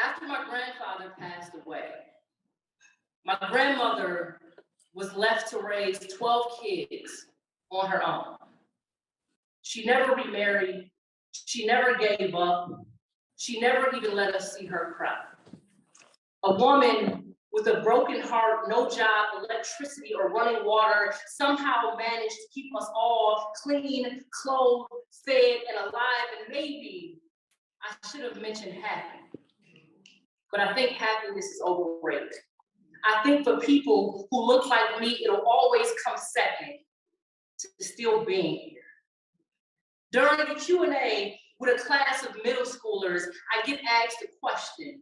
After my grandfather passed away, my grandmother was left to raise 12 kids on her own. She never remarried. She never gave up. She never even let us see her cry. A woman with a broken heart, no job, electricity, or running water somehow managed to keep us all clean, clothed, fed, and alive. And maybe I should have mentioned happy, but I think happiness is overrated. I think for people who look like me, it'll always come second to still being here. During the Q&A with a class of middle schoolers, I get asked a question: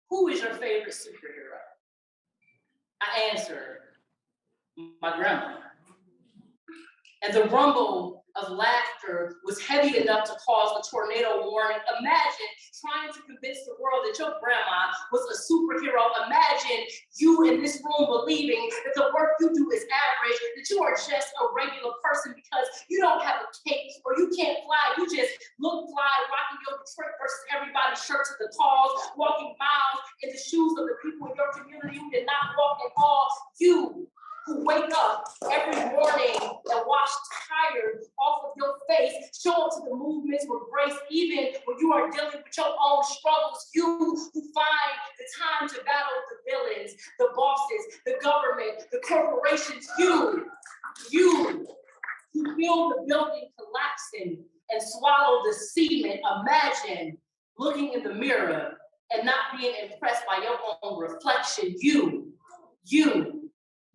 who is your favorite superhero? I answer, my grandma. And the rumble of laughter was heavy enough to cause a tornado warning. Imagine trying to convince the world that your grandma was a superhero. Imagine you in this room believing that the work you do is average, that you are just a regular person because you don't have a cape or you can't fly. You just look fly, rocking your Detroit versus everybody's shirt to the calls, walking miles in the shoes of the people in your community who did not walk at all. You who wake up every morning and wash tired off of your face, show up to the movements with grace, even when you are dealing with your own struggles. You who find the time to battle the villains, the bosses, the government, the corporations. You who feel the building collapsing and swallow the cement. Imagine looking in the mirror and not being impressed by your own reflection.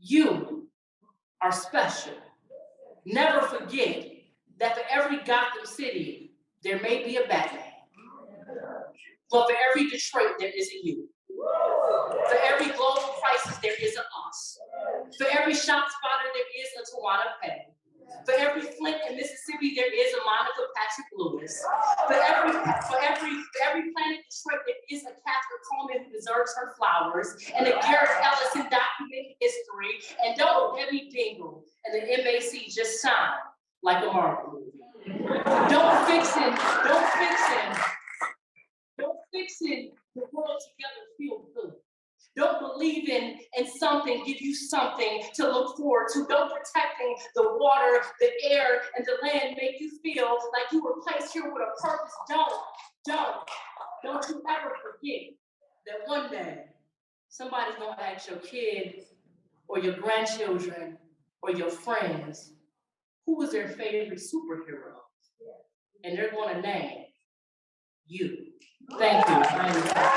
You are special. Never forget that for every Gotham City, there may be a Batman. But for every Detroit, there is a you. For every global crisis, there is an us. For every shot spotter, there is a Tawana Pay. For every Flint in Mississippi, there is a Monica Patrick Lewis. For every planet Detroit, there is a Catherine Coleman who deserves her flowers, and a Garrett Ellison documenting history, and don't Debbie Dingle and the MAC just sound like a Marvel movie. Don't fixing the world together feel good. Don't believe in something, give you something to look forward to. Don't protecting the water, the air, and the land make you feel like you were placed here with a purpose. Don't you ever forget that one day somebody's gonna ask your kid or your grandchildren or your friends who was their favorite superhero, and they're gonna name you. Thank you.